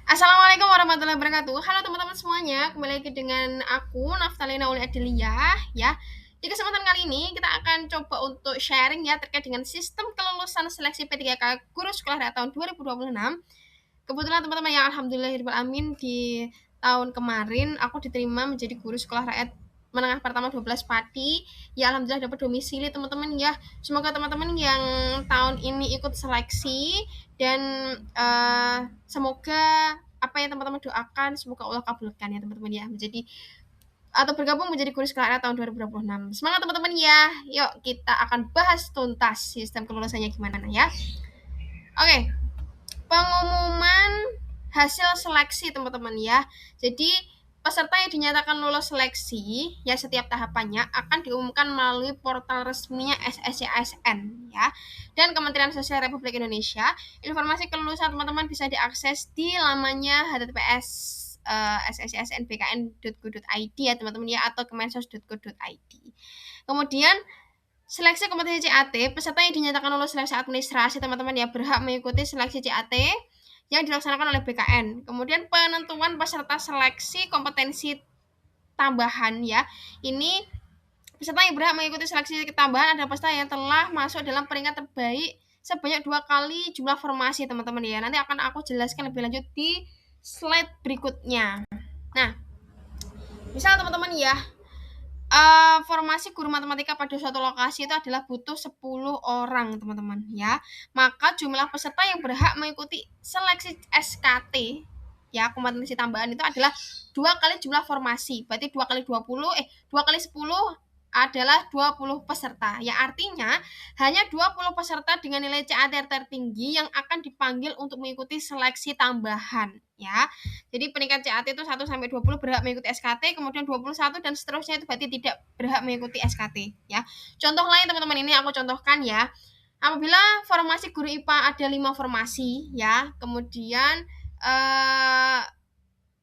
Assalamualaikum warahmatullahi wabarakatuh. Halo teman-teman semuanya, kembali lagi dengan aku Naftalina Uli Adelia ya. Di kesempatan kali ini kita akan coba untuk sharing ya terkait dengan sistem kelulusan seleksi P3K Guru Sekolah Daerah tahun 2026. Kebetulan teman-teman yang alhamdulillahirobbilalamin di tahun kemarin aku diterima menjadi guru sekolah rakyat menengah pertama 12 Pati. Ya alhamdulillah dapat domisili teman-teman ya. Semoga teman-teman yang tahun ini ikut seleksi dan semoga apa yang teman-teman doakan semoga Allah kabulkan ya teman-teman ya menjadi atau bergabung menjadi guru sekolah rakyat tahun 2026. Semangat teman-teman ya. Yuk kita akan bahas tuntas sistem kelulusannya gimana ya. Oke, pengumuman hasil seleksi teman-teman ya. Jadi peserta yang dinyatakan lulus seleksi ya setiap tahapannya akan diumumkan melalui portal resminya SSCASN ya dan Kementerian Sosial Republik Indonesia. Informasi kelulusan teman-teman bisa diakses di lamannya https sscsnbkn.go.id ya teman-teman ya atau kemensos.go.id. Kemudian seleksi kompetensi CAT, peserta yang dinyatakan lulus seleksi administrasi teman-teman ya berhak mengikuti seleksi CAT yang dilaksanakan oleh BKN. Kemudian penentuan peserta seleksi kompetensi tambahan ya. Ini peserta yang berhak mengikuti seleksi tambahan adalah peserta yang telah masuk dalam peringkat terbaik sebanyak 2 kali jumlah formasi teman-teman ya. Nanti akan aku jelaskan lebih lanjut di slide berikutnya. Nah, misal teman-teman ya, formasi guru matematika pada suatu lokasi itu adalah butuh 10 orang teman-teman ya. Maka jumlah peserta yang berhak mengikuti seleksi SKT ya kompetensi tambahan itu adalah 2 kali jumlah formasi. Berarti 2 kali 20 2 kali 10 adalah 20 peserta. Ya artinya hanya 20 peserta dengan nilai CAT tertinggi yang akan dipanggil untuk mengikuti seleksi tambahan ya. Jadi peringkat CAT itu 1 sampai 20 berhak mengikuti SKT, kemudian 21 dan seterusnya itu berarti tidak berhak mengikuti SKT ya. Contoh lain teman-teman ini aku contohkan ya. Apabila formasi guru IPA ada 5 formasi ya, kemudian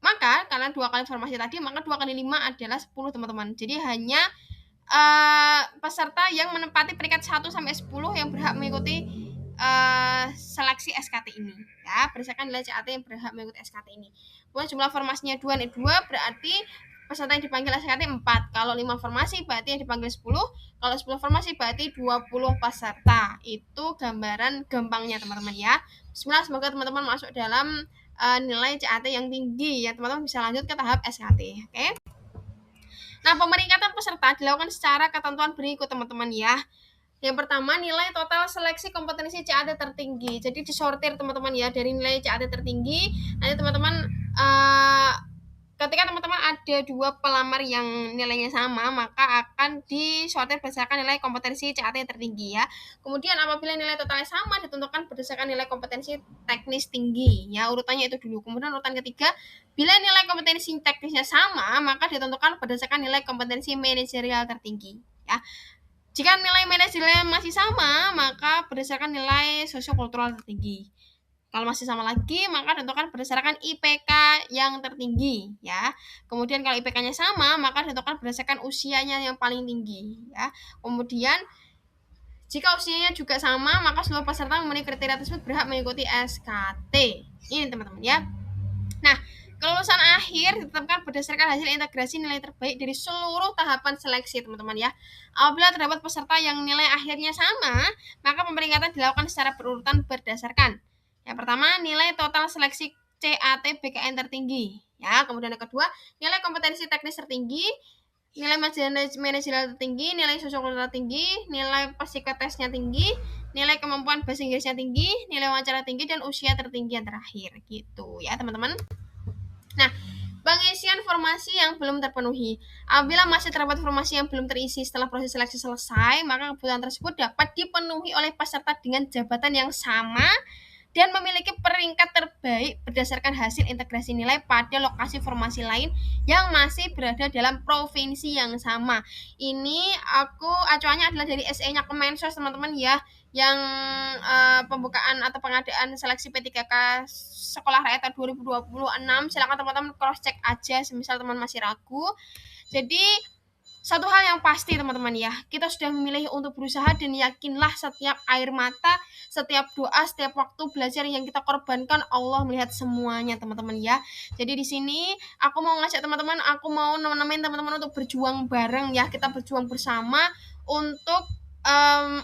maka karena 2 kali formasi tadi maka 2 kali 5 adalah 10 teman-teman. Jadi hanya peserta yang menempati peringkat 1 sampai 10 yang berhak mengikuti seleksi SKT ini ya berdasarkan nilai CAT yang berhak mengikuti SKT ini. Kemudian jumlah formasinya 2 berarti peserta yang dipanggil SKT 4. Kalau 5 formasi berarti yang dipanggil 10. Kalau 10 formasi berarti 20 peserta. Itu gambaran gampangnya teman-teman ya. Bismillah, semoga teman-teman masuk dalam nilai CAT yang tinggi ya teman-teman bisa lanjut ke tahap SKT. Oke. Nah, pemeringkatan peserta dilakukan secara ketentuan berikut teman-teman ya. Yang pertama, nilai total seleksi kompetensi CAT tertinggi. Jadi disortir teman-teman ya dari nilai CAT tertinggi. Nanti teman-teman ketika teman-teman ada 2 pelamar yang nilainya sama, maka akan disortir berdasarkan nilai kompetensi CAT tertinggi ya. Kemudian apabila nilai totalnya sama ditentukan berdasarkan nilai kompetensi teknis tinggi ya. Urutannya itu dulu. Kemudian urutan ketiga, bila nilai kompetensi teknisnya sama, maka ditentukan berdasarkan nilai kompetensi manajerial tertinggi ya. Jika nilai manajerialnya masih sama, maka berdasarkan nilai sosiokultural tertinggi. Kalau masih sama lagi, maka ditentukan berdasarkan IPK yang tertinggi ya. Kemudian kalau IPK-nya sama, maka ditentukan berdasarkan usianya yang paling tinggi ya. Kemudian jika usianya juga sama, maka seluruh peserta memenuhi kriteria tersebut berhak mengikuti SKT. Ini teman-teman ya. Nah, kelulusan akhir ditetapkan berdasarkan hasil integrasi nilai terbaik dari seluruh tahapan seleksi teman-teman ya. Apabila terdapat peserta yang nilai akhirnya sama, maka pemeringkatan dilakukan secara berurutan berdasarkan yang pertama, nilai total seleksi CAT BKN tertinggi ya. Kemudian yang kedua, nilai kompetensi teknis tertinggi, nilai manajerial tertinggi, nilai sosiokultural tinggi, nilai psikotesnya tinggi, nilai kemampuan bahasa Inggrisnya tinggi, nilai wawancara tinggi, dan usia tertinggi yang terakhir gitu ya teman-teman. Nah, pengisian formasi yang belum terpenuhi. Apabila masih terdapat formasi yang belum terisi setelah proses seleksi selesai, maka kebutuhan tersebut dapat dipenuhi oleh peserta dengan jabatan yang sama dan memiliki peringkat terbaik berdasarkan hasil integrasi nilai pada lokasi formasi lain yang masih berada dalam provinsi yang sama. Ini acuannya adalah dari SE-nya Kemensos teman-teman ya, yang pembukaan atau pengadaan seleksi P3K Sekolah Rakyat 2026. Silakan teman-teman cross check aja semisal teman masih ragu. Jadi Satu hal yang pasti teman-teman ya, kita sudah memilih untuk berusaha dan yakinlah setiap air mata, setiap doa, setiap waktu belajar yang kita korbankan Allah melihat semuanya teman-teman ya. Jadi di sini aku mau ngajak teman-teman, aku mau nemenin teman-teman untuk berjuang bareng ya, kita berjuang bersama untuk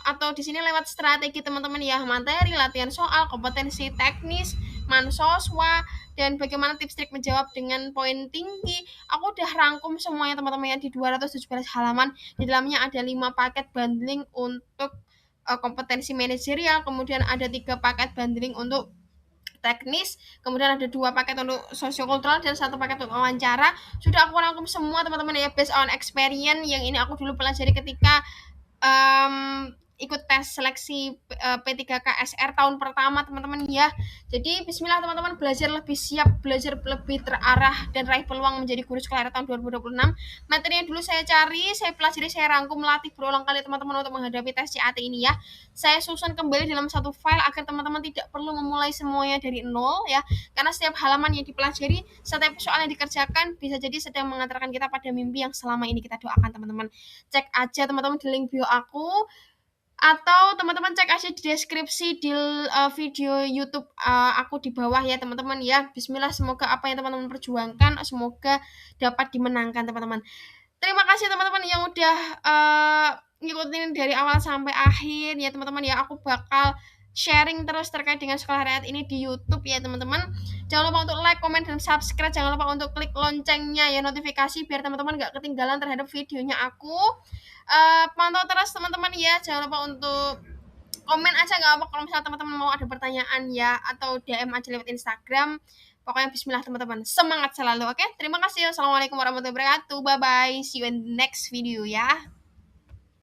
atau di sini lewat strategi teman-teman ya, materi, latihan soal, kompetensi teknis, mansoswa, dan bagaimana tips trik menjawab dengan poin tinggi. Aku udah rangkum semuanya teman-teman ya di 217 halaman. Di dalamnya ada 5 paket bundling untuk kompetensi manajerial, kemudian ada 3 paket bundling untuk teknis, kemudian ada 2 paket untuk sosiokultural dan 1 paket untuk wawancara. Sudah aku rangkum semua teman-teman ya, based on experience yang ini aku dulu pelajari ketika ikut tes seleksi P3KSR tahun pertama teman-teman ya. Jadi bismillah teman-teman, belajar lebih siap, belajar lebih terarah dan raih peluang menjadi guru sekolah akhir tahun 2026. Materi yang dulu saya cari, saya pelajari, saya rangkum, melatih berulang kali teman-teman untuk menghadapi tes CAT ini ya. Saya susun kembali dalam satu file agar teman-teman tidak perlu memulai semuanya dari nol ya. Karena setiap halaman yang dipelajari, setiap soal yang dikerjakan bisa jadi sedang mengantarkan kita pada mimpi yang selama ini kita doakan teman-teman. Cek aja teman-teman di link bio aku, atau teman-teman cek aja di deskripsi di video YouTube aku di bawah ya teman-teman ya. Bismillah, semoga apa yang teman-teman perjuangkan semoga dapat dimenangkan teman-teman. Terima kasih teman-teman yang udah ngikutin dari awal sampai akhir ya teman-teman ya. Aku bakal sharing terus terkait dengan sekolah rakyat ini di YouTube ya teman-teman. Jangan lupa untuk like, comment, dan subscribe. Jangan lupa untuk klik loncengnya ya, notifikasi, biar teman-teman gak ketinggalan terhadap videonya aku. Pantau terus teman-teman ya. Jangan lupa untuk komen aja gak apa kalau misalnya teman-teman mau ada pertanyaan ya, atau DM aja lewat Instagram. Pokoknya bismillah teman-teman, semangat selalu. Oke, terima kasih. Assalamualaikum warahmatullahi wabarakatuh. Bye bye, see you in the next video ya.